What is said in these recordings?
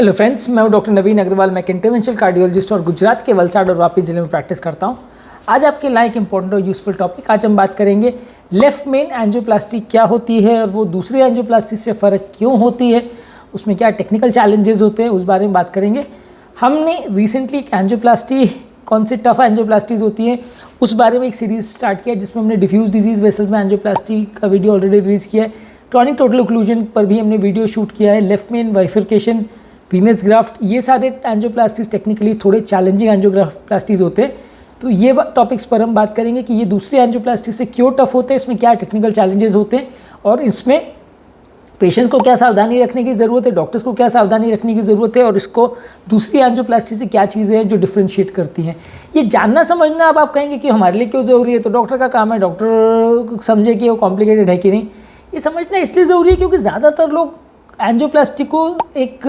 Hello friends, मैं हूं doctor नवीन अग्रवाल। मैं एक इंटरवेंशनल कार्डियोलॉजिस्ट और गुजरात के वलसाड़ और वापी जिले में प्रैक्टिस करता हूं। आज आपके लिए एक इंपॉर्टेंट और यूजफुल टॉपिक। आज हम बात करेंगे लेफ्ट मेन एंजियोप्लास्टी क्या होती है और वो दूसरी एंजियोप्लास्टी से फ़र्क क्यों होती है, उसमें क्या टेक्निकल चैलेंजेस होते हैं, उस बारे में बात करेंगे। हमने रिसेंटली एक एंजियोप्लास्टी, कौन सी टफ एंजियोप्लास्टीज होती हैं, उस बारे में एक सीरीज स्टार्ट किया जिसमें हमने डिफ्यूज डिजीज वेसल्स में एंजियोप्लास्टी का वीडियो ऑलरेडी रिलीज़ किया है। टॉनिक टोटल ओक्लूजन पर भी हमने वीडियो शूट किया है। Left main bifurcation, Venus graft, ये सारे एंजियोप्लास्टीज टेक्निकली थोड़े चैलेंजिंग एंजियोप्लास्टीज होते हैं। तो ये टॉपिक्स पर हम बात करेंगे कि ये दूसरी एंजियोप्लास्टी से क्यों टफ होते हैं, इसमें क्या टेक्निकल चैलेंजेस होते हैं और इसमें पेशेंट्स को क्या सावधानी रखने की ज़रूरत है, डॉक्टर्स को क्या सावधानी रखने की ज़रूरत है और इसको दूसरी एंजियोप्लास्टी से क्या चीज़ें हैं जो डिफ्रेंशिएट करती हैं। ये जानना समझना, अब आप कहेंगे कि हमारे लिए क्यों ज़रूरी है, तो डॉक्टर का काम है, डॉक्टर समझे कि वो कॉम्प्लिकेटेड है कि नहीं। ये समझना इसलिए ज़रूरी है क्योंकि ज़्यादातर लोग एंजियोप्लास्टी को एक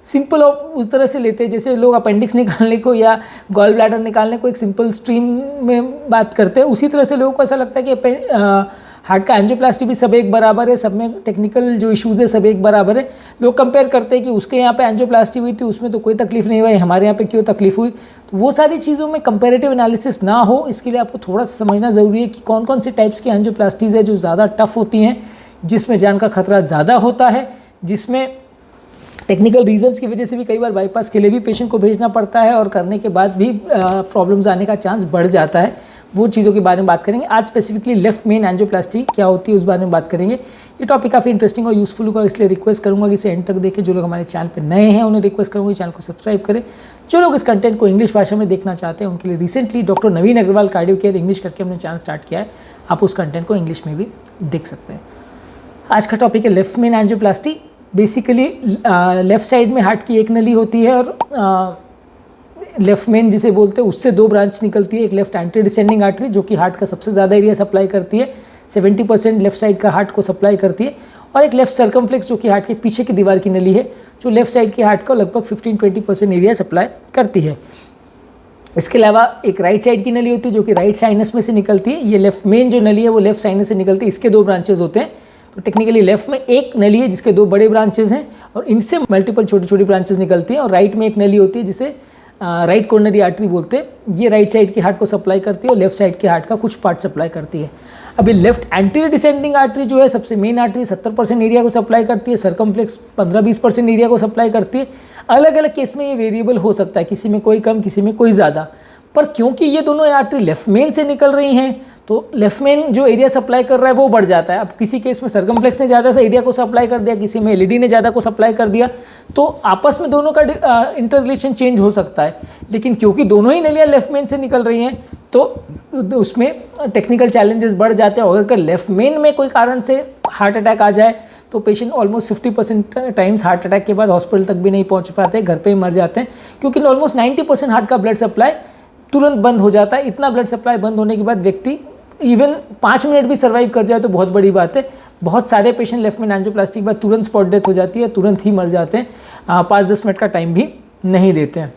सिंपल उस तरह से लेते हैं जैसे लोग अपेंडिक्स निकालने को या गॉल ब्लैडर निकालने को एक सिंपल स्ट्रीम में बात करते हैं। उसी तरह से लोगों को ऐसा लगता है कि हार्ट का एंजियोप्लास्टी भी सब एक बराबर है, सब में टेक्निकल जो इश्यूज़ है सब एक बराबर है। लोग कंपेयर करते हैं कि उसके यहाँ पे एंजियोप्लास्टी हुई थी, उसमें तो कोई तकलीफ नहीं हुई, हमारे यहाँ पे क्यों तकलीफ हुई। तो वो सारी चीज़ों में कंपेरेटिव एनालिसिस ना हो, इसके लिए आपको थोड़ा सा समझना ज़रूरी है कि कौन कौन सी टाइप्स की एंजियोप्लास्टीज़ है जो ज़्यादा टफ होती हैं, जिसमें जान का खतरा ज़्यादा होता है, जिसमें टेक्निकल रीजंस की वजह से भी कई बार बाईपास के लिए भी पेशेंट को भेजना पड़ता है और करने के बाद भी प्रॉब्लम्स आने का चांस बढ़ जाता है। वो चीज़ों के बारे में बात करेंगे। आज स्पेसिफिकली लेफ्ट मेन एंजियोप्लास्टी क्या होती है उस बारे में बात करेंगे। ये टॉपिक काफ़ी इंटरेस्टिंग और यूजफुल होगा, इसलिए रिक्वेस्ट करूंगा कि इसे एंड तक देखें। जो लोग हमारे चैनल पर नए हैं उन्हें रिक्वेस्ट करूँगा चैनल को सब्सक्राइब करें। जो लोग इस कंटेंट को इंग्लिश भाषा में देखना चाहते हैं उनके लिए रिसेंटली डॉक्टर नवीन अग्रवाल कार्डियो केयर इंग्लिश करके हमने चैनल स्टार्ट किया है, आप उस कंटेंट को इंग्लिश में भी देख सकते हैं। आज का टॉपिक है left main angioplasty. Basically left side में हार्ट की एक नली होती है और लेफ्ट मेन जिसे बोलते हैं उससे दो ब्रांच निकलती है। एक लेफ्ट एंटी डिसेंडिंग आर्टरी जो कि हार्ट का सबसे ज़्यादा एरिया सप्लाई करती है, 70% लेफ्ट साइड का हार्ट को सप्लाई करती है, और एक लेफ्ट सर्कमफ्लेक्स जो कि हार्ट के पीछे की दीवार की नली है जो लेफ्ट साइड के हार्ट का लगभग 15-20% एरिया सप्लाई करती है। इसके अलावा एक राइट साइड की नली होती है जो कि राइट साइनस में से निकलती है। ये लेफ्ट मेन जो नली है वो लेफ्ट साइनस से निकलती है। इसके दो ब्रांचेज होते हैं। तो टेक्निकली लेफ्ट में एक नली है जिसके दो बड़े ब्रांचेज हैं और इनसे मल्टीपल छोटी छोटी ब्रांचेज निकलती हैं, और राइट में एक नली होती है जिसे राइट कोरोनरी आर्टरी बोलते हैं। ये राइट साइड के हार्ट को सप्लाई करती है और लेफ्ट साइड के हार्ट का कुछ पार्ट सप्लाई करती है। अभी लेफ्ट एंटीरियर डिसेंडिंग आर्टरी जो है सबसे मेन आर्टरी 70% एरिया को सप्लाई करती है, सर्कमफ्लेक्स 15-20% एरिया को सप्लाई करती है। अलग अलग केस में ये वेरिएबल हो सकता है, किसी में कोई कम किसी में कोई ज़्यादा, पर क्योंकि ये दोनों आर्टरी लेफ्ट मेन से निकल रही हैं तो लेफ्ट मेन जो एरिया सप्लाई कर रहा है वो बढ़ जाता है। अब किसी केस में सर्कमफ्लेक्स ने ज़्यादा सा एरिया को सप्लाई कर दिया, किसी में एलईडी ने ज़्यादा को सप्लाई कर दिया, तो आपस में दोनों का इंटर रिलेशन चेंज हो सकता है। लेकिन क्योंकि दोनों ही नलियाँ लेफ्ट मेन से निकल रही हैं तो उसमें टेक्निकल चैलेंजेस बढ़ जाते हैं। और अगर लेफ्ट मेन में कोई कारण से हार्ट अटैक आ जाए तो patient almost 50% times heart attack के बाद हॉस्पिटल तक भी नहीं पहुँच पाते, घर पर ही मर जाते हैं, क्योंकि ऑलमोस्ट 90% हार्ट का ब्लड सप्लाई तुरंत बंद हो जाता है। इतना ब्लड सप्लाई बंद होने के बाद व्यक्ति इवन 5 मिनट भी सर्वाइव कर जाए तो बहुत बड़ी बात है। बहुत सारे पेशेंट लेफ्ट में एंजियोप्लास्टी के बाद तुरंत स्पॉट डेथ हो जाती है, तुरंत ही मर जाते हैं, 5-10 मिनट का टाइम भी नहीं देते हैं।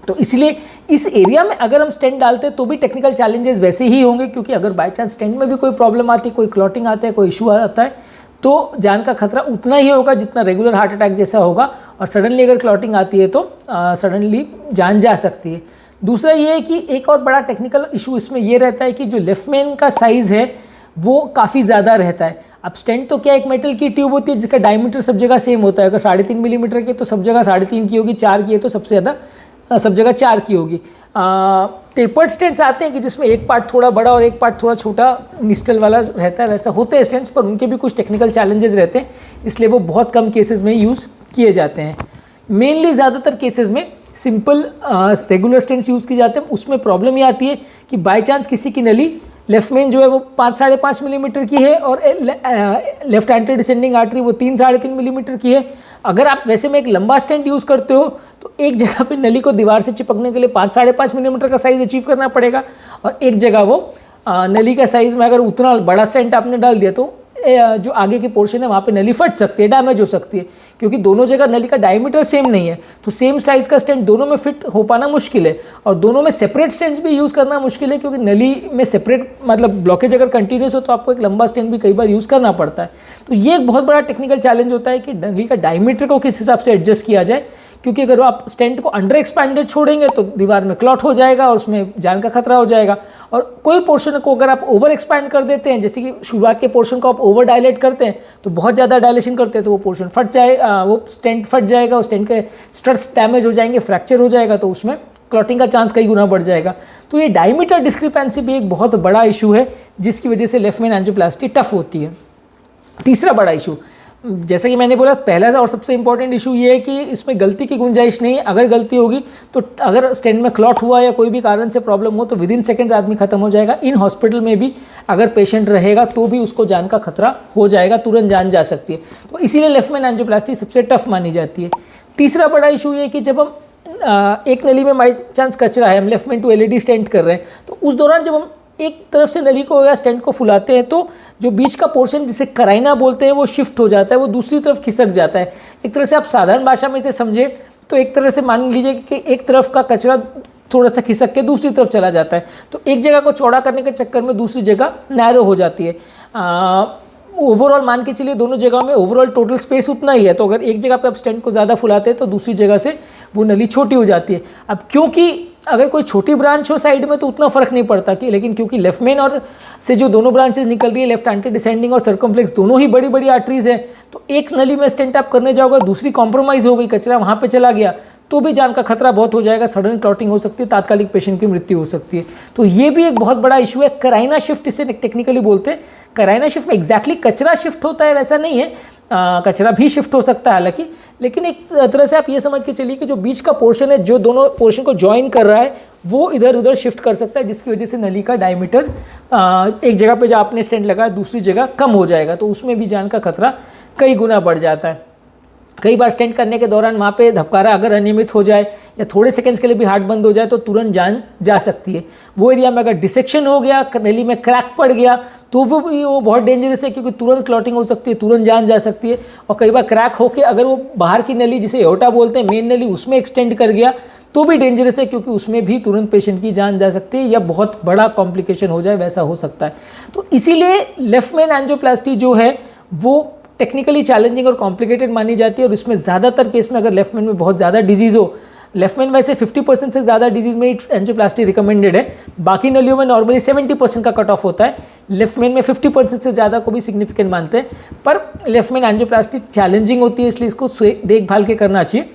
तो इसलिए इस एरिया में अगर हम स्टेंट डालते हैं तो भी टेक्निकल चैलेंजेस वैसे ही होंगे, क्योंकि अगर बाई चांस स्टेंट में भी कोई प्रॉब्लम आती है, कोई क्लॉटिंग आता है, कोई इशू आता है, तो जान का खतरा उतना ही होगा जितना रेगुलर हार्ट अटैक जैसा होगा। और सडनली अगर क्लॉटिंग आती है तो सडनली जान जा सकती है। दूसरा ये है कि एक और बड़ा टेक्निकल इशू इसमें ये रहता है कि जो लेफ्ट मेन का साइज़ है वो काफ़ी ज़्यादा रहता है। अब स्टेंट तो क्या एक मेटल की ट्यूब होती है जिसका डायमीटर सब जगह सेम होता है। अगर 3.5 मिलीमीटर की तो सब जगह 3.5 की होगी, 4 की है तो सबसे ज़्यादा सब जगह 4 की होगी। टेपर्ड स्टेंट्स आते हैं कि जिसमें एक पार्ट थोड़ा बड़ा और एक पार्ट थोड़ा छोटा निस्टल वाला रहता है, वैसा होते हैं स्टेंट्स, पर उनके भी कुछ टेक्निकल चैलेंजेस रहते हैं, इसलिए वो बहुत कम केसेस में यूज़ किए जाते हैं। मेनली ज़्यादातर केसेस में सिंपल रेगुलर स्टेंट्स यूज़ की जाते हैं। उसमें प्रॉब्लम ये आती है कि बाय चांस किसी की नली लेफ्ट मेन जो है वो 5-5.5 मिलीमीटर की है और लेफ्ट एंटी डिसेंडिंग आर्टरी वो 3-3.5 मिलीमीटर की है। अगर आप वैसे में एक लंबा स्टेंट यूज़ करते हो तो एक जगह पे नली को दीवार से चिपकने के लिए 5-5.5 मिलीमीटर का साइज़ अचीव करना पड़ेगा, और एक जगह वो नली का साइज़ में अगर उतना बड़ा स्टेंट आपने डाल दिया तो जो आगे की पोर्शन है वहाँ पे नली फट सकती है, डैमेज हो सकती है, क्योंकि दोनों जगह नली का डायमीटर सेम नहीं है। तो सेम साइज का स्टेंट दोनों में फिट हो पाना मुश्किल है, और दोनों में सेपरेट स्टेंट्स भी यूज़ करना मुश्किल है, क्योंकि नली में सेपरेट मतलब ब्लॉकेज अगर कंटिन्यूस हो तो आपको एक लंबा स्टेंट भी कई बार यूज़ करना पड़ता है। तो ये एक बहुत बड़ा टेक्निकल चैलेंज होता है कि नली का डायमीटर को किस हिसाब से एडजस्ट किया जाए, क्योंकि अगर आप स्टेंट को अंडर एक्सपैंडेड छोड़ेंगे तो दीवार में क्लॉट हो जाएगा और उसमें जान का खतरा हो जाएगा। और कोई पोर्शन को अगर आप ओवर एक्सपैंड कर देते हैं, जैसे कि शुरुआत के पोर्शन को आप ओवर डायलेट करते हैं, तो बहुत ज़्यादा डायलेशन करते हैं तो वो पोर्शन फट जाएगा, वो स्टेंट फट जाएगा, और स्टेंट के स्टड्स डैमेज हो जाएंगे, फ्रैक्चर हो जाएगा, तो उसमें क्लॉटिंग का चांस कई गुना बढ़ जाएगा। तो ये डायमीटर डिस्क्रिपेंसी भी एक बहुत बड़ा इशू है, जिसकी वजह से लेफ्ट मेन एंजियोप्लास्टी टफ होती है। तीसरा बड़ा इशू, जैसा कि मैंने बोला, पहला और सबसे इंपॉर्टेंट इशू ये है कि इसमें गलती की गुंजाइश नहीं है। अगर गलती होगी तो अगर स्टेंट में क्लॉट हुआ या कोई भी कारण से प्रॉब्लम हो तो विद इन सेकेंड्स आदमी खत्म हो जाएगा। इन हॉस्पिटल में भी अगर पेशेंट रहेगा तो भी उसको जान का खतरा हो जाएगा, तुरंत जान जा सकती है। तो इसीलिए लेफ्ट मेन एंजियोप्लास्टी सबसे टफ मानी जाती है। तीसरा बड़ा इशू ये कि जब हम एक नली में बाई चांस कचरा है, हम left main to LAD stent कर रहे हैं, तो उस दौरान जब हम एक तरफ से नली को या स्टेंट को फुलाते हैं तो जो बीच का पोर्शन जिसे कराइना बोलते हैं वो शिफ्ट हो जाता है, वो दूसरी तरफ खिसक जाता है। एक तरह से आप साधारण भाषा में इसे समझे तो एक तरह से मान लीजिए कि एक तरफ का कचरा थोड़ा सा खिसक के दूसरी तरफ चला जाता है, तो एक जगह को चौड़ा करने के चक्कर में दूसरी जगह नैरो हो जाती है। ओवरऑल मान के चलिए दोनों जगह में ओवरऑल टोटल स्पेस उतना ही है, तो अगर एक जगह पे आप स्टेंट को ज़्यादा फुलाते हैं तो दूसरी जगह से वो नली छोटी हो जाती है। अब क्योंकि अगर कोई छोटी ब्रांच हो साइड में तो उतना फर्क नहीं पड़ता कि, लेकिन क्योंकि लेफ्ट मेन और से जो दोनों ब्रांचेस निकल रही है, लेफ्ट एंटी डिसेंडिंग और सर्कमफ्लेक्स, दोनों ही बड़ी बड़ी आर्टरीज है, तो एक नली में स्टेंट आप करने जाओगे, दूसरी कॉम्प्रोमाइज़ हो गई, कचरा वहाँ पे चला गया, तो भी जान का खतरा बहुत हो जाएगा, सडन क्लॉटिंग हो सकती है, तात्कालिक पेशेंट की मृत्यु हो सकती है। तो ये भी एक बहुत बड़ा इशू है। कराइना शिफ्ट इसे टेक्निकली बोलते हैं। कराइना शिफ्ट में एग्जैक्टली कचरा शिफ्ट होता है वैसा नहीं है, कचरा भी शिफ्ट हो सकता है हालांकि, लेकिन एक तरह से आप ये समझ के चलिए कि जो बीच का पोर्शन है, जो दोनों पोर्शन को ज्वाइन कर रहा है, वो इधर उधर शिफ्ट कर सकता है, जिसकी वजह से नली का डायमीटर एक जगह पे जहाँ आपने स्टेंट लगाया दूसरी जगह कम हो जाएगा, तो उसमें भी जान का खतरा कई गुना बढ़ जाता है। कई बार स्टेंट करने के दौरान वहाँ पे धबकारा अगर अनियमित हो जाए या थोड़े सेकंड्स के लिए भी हार्ट बंद हो जाए तो तुरंत जान जा सकती है। वो एरिया में अगर डिसेक्शन हो गया, नली में क्रैक पड़ गया, तो वो बहुत डेंजरस है, क्योंकि तुरंत क्लॉटिंग हो सकती है, तुरंत जान जा सकती है। और कई बार क्रैक होकर अगर वो बाहर की नली, जिसे एओर्टा बोलते हैं, मेन नली, उसमें एक्सटेंड कर गया तो भी डेंजरस है, क्योंकि उसमें भी तुरंत पेशेंट की जान जा सकती है या बहुत बड़ा कॉम्प्लिकेशन हो जाए, वैसा हो सकता है। तो इसीलिए लेफ्ट मेन एंजियोप्लास्टी जो है वो टेक्निकली चैलेंजिंग और कॉम्प्लिकेटेड मानी जाती है। और इसमें ज़्यादातर केस में अगर लेफ्ट मेन में बहुत ज़्यादा डिजीज़ हो, लेफ्ट मेन वैसे 50% से ज़्यादा डिजीज़ में एंजियोप्लास्टी रिकमेंडेड है, बाकी नलियों में नॉर्मली 70% का कट ऑफ होता है, लेफ्ट मेन में 50% से ज़्यादा को भी सिग्निफिकेंट मानते हैं। पर लेफ्ट मेन एंजियोप्लास्टी चैलेंजिंग होती है, इसलिए इसको देखभाल के करना चाहिए।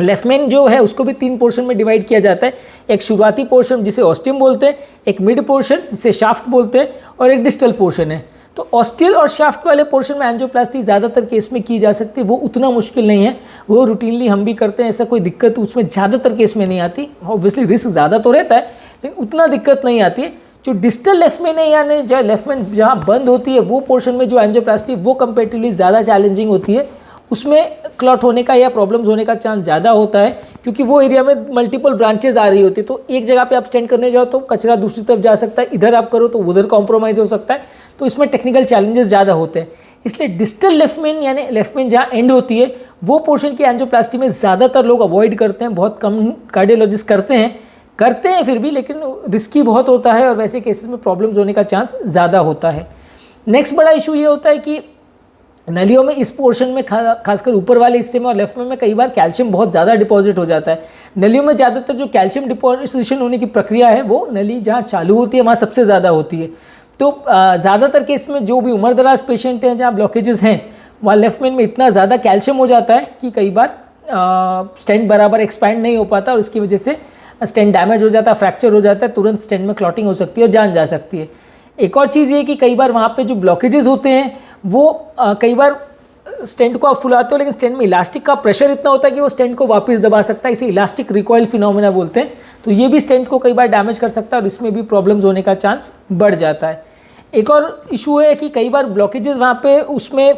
लेफ्ट मेन जो है उसको भी 3 पोर्शन में डिवाइड किया जाता है। एक शुरुआती पोर्शन जिसे ऑस्टियम बोलते हैं, एक मिड पोर्शन जिसे शाफ्ट बोलते हैं, और एक डिस्टल पोर्शन है। तो ऑस्टियल और शाफ्ट वाले पोर्शन में एंजियोप्लास्टी ज़्यादातर केस में की जा सकती है, वो उतना मुश्किल नहीं है, वो रूटीनली हम भी करते हैं, ऐसा कोई दिक्कत उसमें ज़्यादातर केस में नहीं आती। ऑब्वियसली रिस्क ज़्यादा तो रहता है, लेकिन उतना दिक्कत नहीं आती है। जो डिस्टल लेफ्ट मेन है, यानी जो लेफ्ट मेन जहाँ बंद होती है, वो पोर्शन में जो एंजियोप्लास्टी वो कंपेरेटिवली ज़्यादा चैलेंजिंग होती है, उसमें क्लॉट होने का या प्रॉब्लम्स होने का चांस ज़्यादा होता है, क्योंकि वो एरिया में मल्टीपल ब्रांचेज आ रही होती है। तो एक जगह पे आप स्टेंट करने जाओ तो कचरा दूसरी तरफ जा सकता है, इधर आप करो तो उधर कॉम्प्रोमाइज़ हो सकता है, तो इसमें टेक्निकल चैलेंजेस ज़्यादा होते हैं। इसलिए डिस्टल लेफ्ट मेन, यानी लेफ्ट मेन जहाँ एंड होती है, वो पोर्शन की एंजियोप्लास्टी में ज़्यादातर लोग अवॉइड करते हैं, बहुत कम कार्डियोलॉजिस्ट करते हैं फिर भी, लेकिन रिस्की बहुत होता है और वैसे केसेस में प्रॉब्लम्स होने का चांस ज़्यादा होता है। नेक्स्ट बड़ा इशू ये होता है कि नलियों में इस पोर्शन में खासकर ऊपर वाले हिस्से में और लेफ्ट में कई बार कैल्शियम बहुत ज़्यादा डिपॉजिट हो जाता है। नलियों में ज़्यादातर जो कैल्शियम डिपॉजिशन होने की प्रक्रिया है वो नली जहाँ चालू होती है वहाँ सबसे ज़्यादा होती है। तो ज़्यादातर केस में जो भी उम्रदराज पेशेंट हैं जहाँ ब्लॉकेजेस हैं, वहाँ लेफ्ट मेन में इतना ज़्यादा कैल्शियम हो जाता है कि कई बार स्टेंट बराबर एक्सपैंड नहीं हो पाता और इसकी वजह से स्टेंट डैमेज हो जाता है, फ्रैक्चर हो जाता है, तुरंत स्टेंट में क्लॉटिंग हो सकती है और जान जा सकती है। एक और चीज़ ये कि कई बार वहाँ पे जो ब्लॉकेजेस होते हैं वो कई बार स्टेंट को आप फुलाते हो, लेकिन स्टेंट में इलास्टिक का प्रेशर इतना होता है कि वो स्टेंट को वापस दबा सकता है, इसे इलास्टिक रिकॉइल फिनोमेना बोलते हैं। तो ये भी स्टेंट को कई बार डैमेज कर सकता है और इसमें भी प्रॉब्लम्स होने का चांस बढ़ जाता है। एक और इशू है कि कई बार ब्लॉकेजेस वहाँ पे उसमें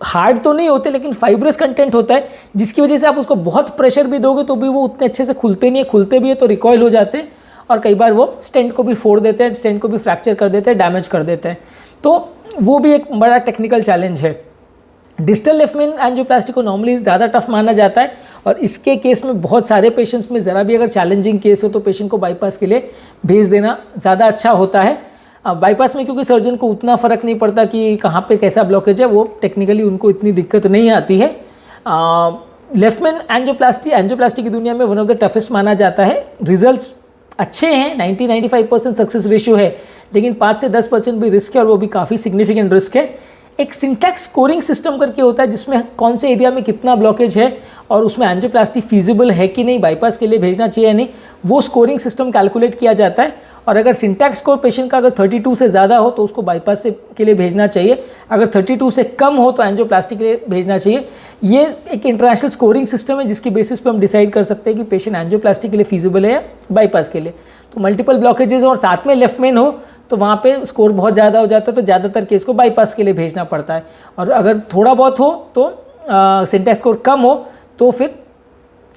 हार्ड तो नहीं होते, लेकिन फाइब्रस कंटेंट होता है, जिसकी वजह से आप उसको बहुत प्रेशर भी दोगे तो भी वो उतने अच्छे से खुलते नहीं है, खुलते भी है तो रिकॉइल हो जाते हैं और कई बार वो स्टेंट को भी फोड़ देते हैं, स्टेंट को भी फ्रैक्चर कर देते हैं, डैमेज कर देते हैं। तो वो भी एक बड़ा टेक्निकल चैलेंज है। डिस्टल लेफ्ट मेन एंजियोप्लास्टी को नॉर्मली ज़्यादा टफ माना जाता है और इसके केस में बहुत सारे पेशेंट्स में ज़रा भी अगर चैलेंजिंग केस हो तो पेशेंट को बाईपास के लिए भेज देना ज़्यादा अच्छा होता है। बाईपास में क्योंकि सर्जन को उतना फ़र्क नहीं पड़ता कि कहाँ पे कैसा ब्लॉकेज है, वो टेक्निकली उनको इतनी दिक्कत नहीं आती है। लेफ्ट मेन एंजियोप्लास्टी की दुनिया में वन ऑफ द टफेस्ट माना जाता है। रिजल्ट्स अच्छे हैं, 90-95% सक्सेस रेशियो है, लेकिन 5 से 10% भी रिस्क है और वो भी काफ़ी सिग्निफिकेंट रिस्क है। एक सिंटैक्स स्कोरिंग सिस्टम करके होता है जिसमें कौन से एरिया में कितना ब्लॉकेज है और उसमें एंजियोप्लास्टी फीजिबल है कि नहीं, बाईपास के लिए भेजना चाहिए या नहीं, वो स्कोरिंग सिस्टम कैलकुलेट किया जाता है। और अगर सिंटैक्स स्कोर पेशेंट का अगर 32 से ज़्यादा हो तो उसको बाईपास के लिए भेजना चाहिए, अगर 32 से कम हो तो एंजियोप्लास्टी के लिए भेजना चाहिए। ये एक इंटरनेशनल स्कोरिंग सिस्टम है जिसकी बेसिस पे हम डिसाइड कर सकते हैं कि पेशेंट एंजियोप्लास्टी के लिए फीजिबल है या बाईपास के लिए। तो मल्टीपल ब्लॉकेजेस और साथ में लेफ्ट मेन हो तो वहाँ पे स्कोर बहुत ज़्यादा हो जाता है, तो ज़्यादातर केस को बाईपास के लिए भेजना पड़ता है। और अगर थोड़ा बहुत हो तो सिंटैक्स स्कोर कम हो तो फिर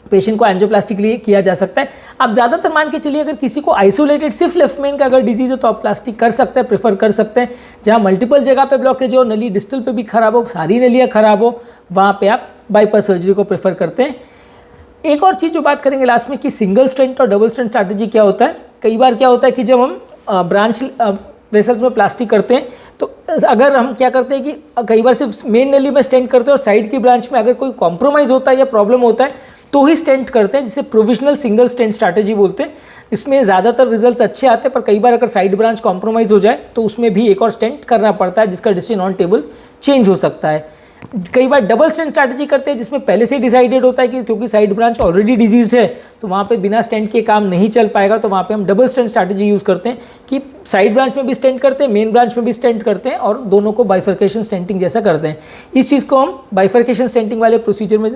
पेशेंट को एंजियोप्लास्टी के लिए किया जा सकता है। आप ज़्यादातर मान के चलिए अगर किसी को आइसोलेटेड सिर्फ लेफ्ट मेन का अगर डिजीज़ है तो आप प्लास्टिक कर सकते हैं, प्रेफर कर सकते हैं। जहाँ मल्टीपल जगह पे ब्लॉकेज हो, नली डिस्टल पे भी खराब हो, सारी नलियाँ खराब हो, वहाँ पे आप बाईपास सर्जरी को प्रेफर करते हैं। एक और चीज़ जो बात करेंगे लास्ट में कि सिंगल स्टेंट और डबल स्टेंट स्ट्रैटेजी क्या होता है। कई बार क्या होता है कि जब हम ब्रांच वेसल्स में प्लास्टिक करते हैं तो अगर हम क्या करते हैं कि कई बार सिर्फ मेन नली में स्टेंट करते हैं और साइड की ब्रांच में अगर कोई कॉम्प्रोमाइज़ होता है या प्रॉब्लम होता है तो ही स्टेंट करते हैं, जिसे प्रोविजनल सिंगल स्टेंट स्ट्रैटेजी बोलते हैं। इसमें ज़्यादातर रिजल्ट्स अच्छे आते हैं, पर कई बार अगर साइड ब्रांच कॉम्प्रोमाइज़ हो जाए तो उसमें भी एक और स्टेंट करना पड़ता है जिसका डिसीजन ऑन टेबल चेंज हो सकता है। कई बार डबल स्टेंट स्ट्रैटेजी करते हैं जिसमें पहले से डिसाइडेड होता है कि क्योंकि साइड ब्रांच ऑलरेडी डिजीज है तो वहाँ पे बिना स्टेंट के काम नहीं चल पाएगा, तो वहाँ पे हम डबल स्टेंट स्ट्रैटेजी यूज़ करते हैं कि साइड ब्रांच में भी स्टेंट करते हैं, मेन ब्रांच में भी स्टेंट करते हैं और दोनों को बाइफर्केशन स्टेंटिंग जैसा करते हैं। इस चीज़ को हम बाइफर्केशन स्टेंटिंग वाले प्रोसीजर में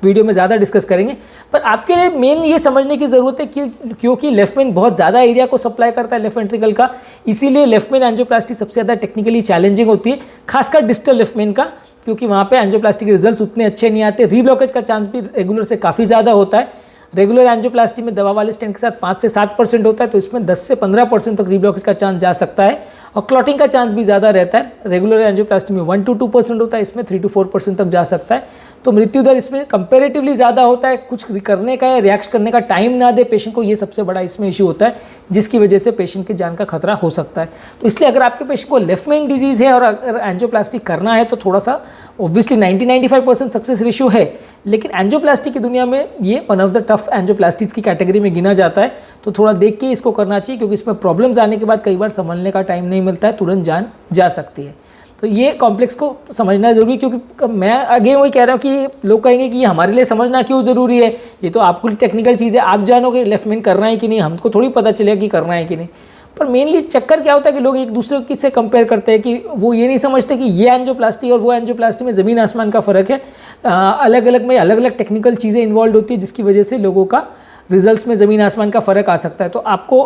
वीडियो में ज़्यादा डिस्कस करेंगे। पर आपके लिए मेन ये समझने की ज़रूरत है कि क्योंकि लेफ्ट मेन बहुत ज़्यादा एरिया को सप्लाई करता है लेफ्ट वेंट्रिकल का, इसीलिए लेफ्ट मेन एंजियोप्लास्टी सबसे ज़्यादा टेक्निकली चैलेंजिंग होती है, खासकर डिस्टल लेफ्ट मेन का, क्योंकि वहाँ पे एंजियोप्लास्टी के रिजल्ट्स उतने अच्छे नहीं आते। रीब्लॉकेज का चांस भी रेगुलर से काफ़ी ज़्यादा होता है। रेगुलर एंजियोप्लास्टी में दवा वाले स्टेंट के साथ 5 से 7% होता है, तो इसमें 10 से 15% तक रीब्लॉकेज का चांस जा सकता है और क्लॉटिंग का चांस भी ज़्यादा रहता है। रेगुलर एंजियोप्लास्टी में 1 to 2% होता है, इसमें 3 to 4% तक जा सकता है। तो मृत्यु दर इसमें कंपेरेटिवली ज़्यादा होता है। कुछ करने का या रिएक्ट करने का टाइम ना दे पेशेंट को, ये सबसे बड़ा इसमें इशू होता है, जिसकी वजह से पेशेंट की जान का खतरा हो सकता है। तो इसलिए अगर आपके पेशेंट को लेफ्ट मेन डिजीज़ है और अगर एंजियोप्लास्टी करना है तो थोड़ा सा ऑब्वियसली 90-95% सक्सेस रेशियो है, लेकिन एंजियोप्लास्टी की दुनिया में ये वन ऑफ द टफ एंजियोप्लास्टीज की कैटेगरी में गिना जाता है। तो थोड़ा देख के इसको करना चाहिए, क्योंकि इसमें प्रॉब्लम्स आने के बाद कई बार संभलने का टाइम नहीं मिलता है, तुरंत जान जा सकती है। तो ये कॉम्प्लेक्स को समझना ज़रूरी है, क्योंकि मैं आगे वही कह रहा हूँ कि लोग कहेंगे कि ये हमारे लिए समझना क्यों ज़रूरी है, ये तो आपको टेक्निकल चीज़ है, आप जानोगे लेफ्ट मेन करना है कि नहीं, हमको थोड़ी पता चलेगा कि करना है कि नहीं। पर मेनली चक्कर क्या होता है कि लोग एक दूसरे से कंपेयर करते हैं कि वो ये नहीं समझते कि ये एंजियोप्लास्टी और वो एंजियोप्लास्टी में ज़मीन आसमान का फ़र्क है। अलग अलग टेक्निकल चीज़ें इन्वॉल्व होती है, जिसकी वजह से लोगों का रिजल्ट्स में ज़मीन आसमान का फ़र्क आ सकता है। तो आपको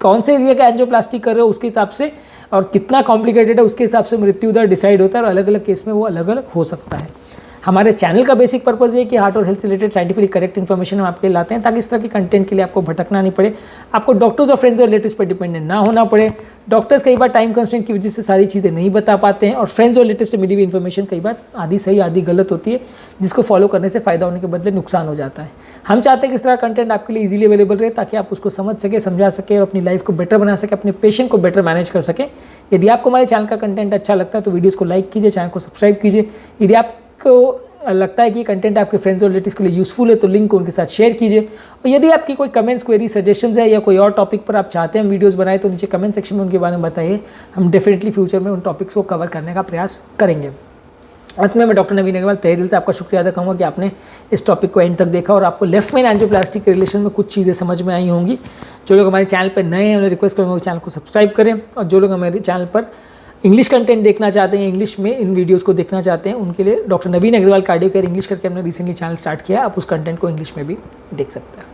कौन से एरिया का एंजियोप्लास्टी कर रहे हो उसके हिसाब से और कितना कॉम्प्लिकेटेड है उसके हिसाब से मृत्यु दर डिसाइड होता है, और अलग अलग केस में वो अलग अलग हो सकता है। हमारे चैनल का बेसिक पर्पज़ ये है कि हार्ट और हेल्थ से रिलेटेड साइंटिफिकली करेक्ट इन्फॉर्मेशन हम आपके लिए लाते हैं, ताकि इस तरह के कंटेंट के लिए आपको भटकना नहीं पड़े, आपको डॉक्टर्स और फ्रेंड्स और रिलेटिव्स पर डिपेंडेंट ना होना पड़े। डॉक्टर्स कई बार टाइम कंस्ट्रेंट की वजह से सारी चीज़ें नहीं बता पाते हैं, और फ्रेंड्स और रिलेटिव से मिली हुई इन्फॉर्मेशन कई बार आधी सही आधी गलत होती है, जिसको फॉलो करने से फ़ायदा होने के बदले नुकसान हो जाता है। हम चाहते हैं कि इस तरह कंटेंट आपके लिए ईजिली अवेलेबल रहे, ताकि आप उसको समझ सके, समझा सके और अपनी लाइफ को बेटर बना सके, अपने पेशेंट को बेटर मैनेज कर सके। यदि आपको हमारे चैनल का कंटेंट अच्छा लगता है तो वीडियोज़ को लाइक कीजिए, चैनल को सब्सक्राइब कीजिए। यदि आपको लगता है कि कंटेंट आपके फ्रेंड्स और रिलेटिव्स के लिए यूज़फुल है तो लिंक को उनके साथ शेयर कीजिए। और यदि आपकी कोई कमेंट्स, क्वेरी, सजेशंस है या कोई और टॉपिक पर आप चाहते हैं हम वीडियोस बनाए तो नीचे कमेंट सेक्शन में उनके बारे में बताइए। हम डेफिनेटली फ्यूचर में उन टॉपिक्स को कवर करने का प्रयास करेंगे। अंत में मैं डॉक्टर नवीन अग्रवाल तहे दिल से आपका शुक्रिया अदा करूँगा कि आपने इस टॉपिक को एंड तक देखा और आपको लेफ्ट मेन एंजियोप्लास्टी के रिलेशन में कुछ चीज़ें समझ में आई होंगी। जो लोग हमारे चैनल पर नए हैं उन्हें रिक्वेस्ट करूँगा चैनल को सब्सक्राइब करें, और जो लोग हमारे चैनल पर इंग्लिश कंटेंट देखना चाहते हैं, इंग्लिश में इन वीडियोस को देखना चाहते हैं, उनके लिए डॉक्टर नवीन अग्रवाल कार्डियो केयर इंग्लिश करके हमने रिसेंटली चैनल स्टार्ट किया है। आप उस कंटेंट को इंग्लिश में भी देख सकते हैं।